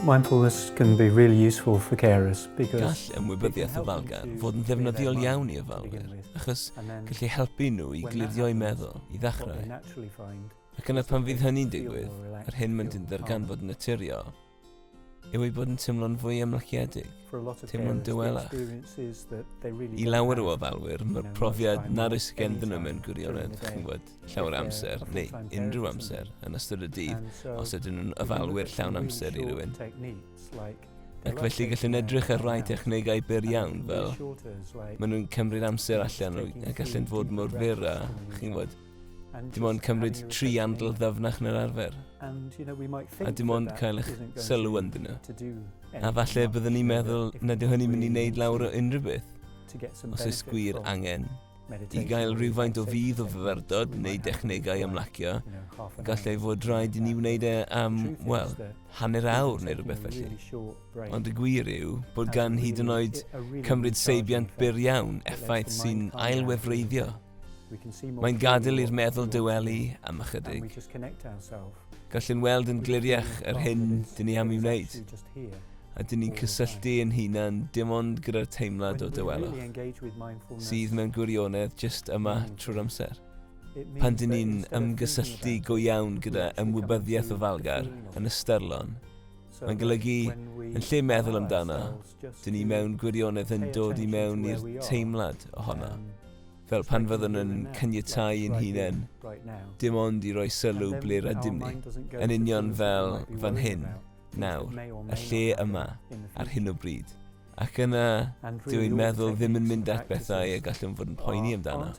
Mindfulness can be really useful for carers because Gall ymwybyddiaeth ofalgar fod yn ddefnyddiol iawn i ofalwyr, achos gallu helpu nhw i glirio'u meddwl i ddechrau. Ac yna pan fydd hynny'n digwydd, yr hyn mae'n darganfod yn naturiol, yw ei bod yn teimlo'n fwy ymlaciedig, teimlo'n dywelach. I lawer o ofalwyr, mae'r profiad nad oes ganddyn nhw mewn gwirionedd, chi'n gwybod, llawer amser, neu unrhyw amser yn ystod y dydd, os ydyn nhw'n ofalwyr llawn amser i rywun. Ac felly gallen edrych ar rai technegau byr iawn, fel maen nhw'n cymryd amser allan a gallen fod mor fyr a, chi'n gwybod, dim ond cymryd 3 andl ddyfnach na'r arfer, a dim ond cael eich sylw ynddyn nhw. A falle byddwn ni'n meddwl nad yw hynny'n mynd i wneud lawr o unrhyw beth, os oes gwir angen. I gael rhywfaint o fydd o fyfyrdod neu dechnegau ymlacio, gallai fod rhaid i ni wneud e am, wel, hanner awr neu rhywbeth felly. Ond y gwir yw bod gan hyd yn oed cymryd seibiant byr iawn effaith sy'n ailwefreiddio. Mae'n gadael i'r meddwl dywelu am ychydig. Gallwn weld yn gliriach yr hyn dyn ni am i wneud, a dyn ni'n cysylltu yn hunan dim ond gyda'r teimlad o dywelwch, sydd mewn gwirionedd jyst yma trwy'r amser. Pan dyn ni'n ymgysylltu go iawn gyda ymwybyddiaeth ofalgar yn ystyrlon, mae'n golygu yn lle meddwl amdano, dyn ni mewn gwirionedd yn dod i mewn i'r teimlad ohono. Fel pan fyddwn yn caniatáu ein hunain, dim ond i roi sylw ble rydym ni, yn union fel fan hyn, nawr, y lle yma, ar hyn o bryd. Ac yna, dwi'n meddwl ddim yn mynd at bethau y gallwn fod yn poeni amdano.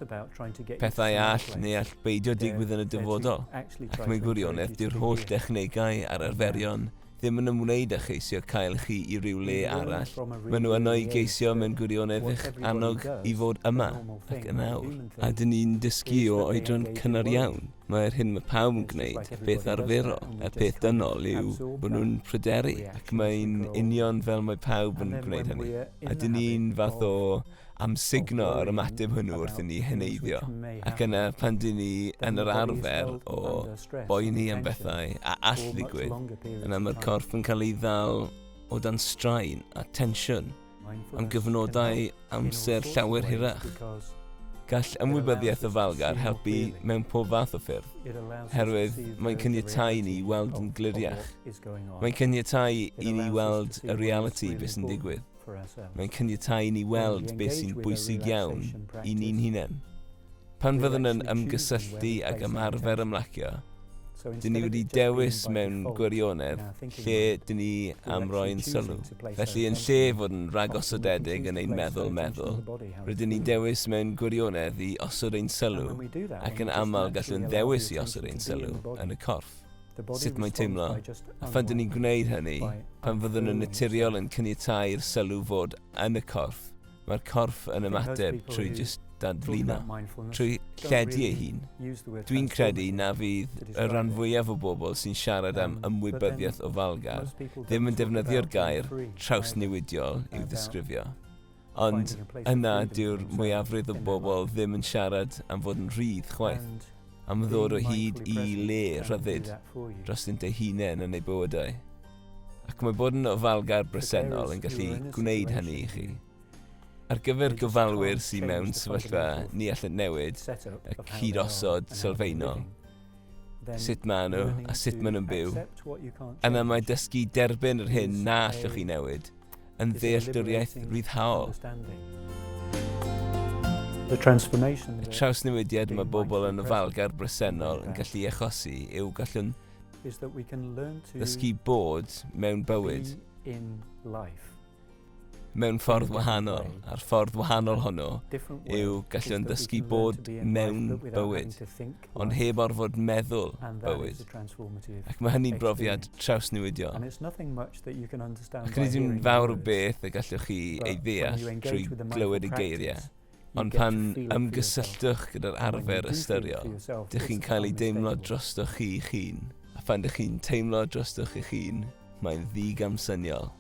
Pethau all neu all beidio digwydd yn y dyfodol, ac mewn gwirionedd dyw'r holl dechnegau a'r arferion ddim yn ymwneud â cheisio cael chi i ryw le arall. Maen nhw yno i geisio mewn gwirionedd eich annog i fod yma ac yn awr. A dyn ni'n dysgu o oedran cynnar iawn. Mae'r hyn mae pawb yn gwneud, y peth arferol, y peth dynol yw bod nhw'n pryderu, ac mae'n union fel mae pawb yn gwneud hynny. A dyn ni'n fath o amsugno ar ymateb hwnnw wrth i ni heneiddio. Ac yna pan dyn ni yn yr arfer o boeni am bethau a all ddigwydd, yna mae'r corff yn cael ei ddal o dan straen a tensiwn am gyfnodau amser llawer hirach. Gall ymwybyddiaeth ofalgar helpu mewn pob fath o ffyrdd, herwydd mae'n caniatáu ni i weld yn gliriach. Mae'n caniatáu i ni weld y reality beth sy'n digwydd. Mae'n caniatáu i ni weld beth sy'n bwysig iawn i ni'n hunain. Pan fyddwn yn ymgysylltu ac ymarfer ymlacio, dyn ni wedi dewis mewn gwirionedd lle dyn ni am roi yn sylw. Felly yn lle fod yn ragosodedig yn ein meddwl, rydyn ni dewis mewn gwirionedd i osod ein sylw, ac yn aml gallwn ddewis i osod ein sylw yn y corff. Sut mae'n teimlo, a phan dyn ni'n gwneud hynny, pan fyddwn yn naturiol yn caniatáu'r sylw fod yn y corff, mae'r corff yn ymateb trwy jyst dadflino, trwy lledu ei hun. Dwi'n credu na fydd y rhan fwyaf o bobl sy'n siarad am ymwybyddiaeth ofalgar ddim yn defnyddio'r gair trawsnewidiol i'w ddisgrifio. Ond yna dyw'r mwyafrif o bobl ddim yn siarad am fod yn rhydd chwaith, am ddod o hyd i le rhyddid dros ein hunain yn ei bywydau. Ac mae bod yn ofalgar bresennol yn gallu gwneud hynny i chi. Ar gyfer gofalwyr sy'n mewn sefyllfa ni allan newid y cyd-osod sylfaenol, sut maen nhw a sut maen nhw'n byw, yna mae dysgu derbyn yr hyn na allwch chi newid yn ddealltwriaeth ryddhaol. Y trawsnewidiad mae bobl yn ofalgar bresennol yn gallu achosi yw gallwn ddysgu bod mewn bywyd mewn ffordd wahanol, a'r ffordd wahanol honno yw gallwn ddysgu bod mewn bywyd, ond heb orfod meddwl bywyd. Ac mae hynny'n brofiad trawsnewidiol. Ac nid yw'n fawr o beth y gallwch chi ei ddeall trwy glywed y geiriau, ond pan ymgysylltwch gyda'r arfer ystyriol, dych chi'n cael ei deimlo drostoch chi eich hun, a pan dych chi'n teimlo drostoch eich hun, mae'n ddigamsyniol.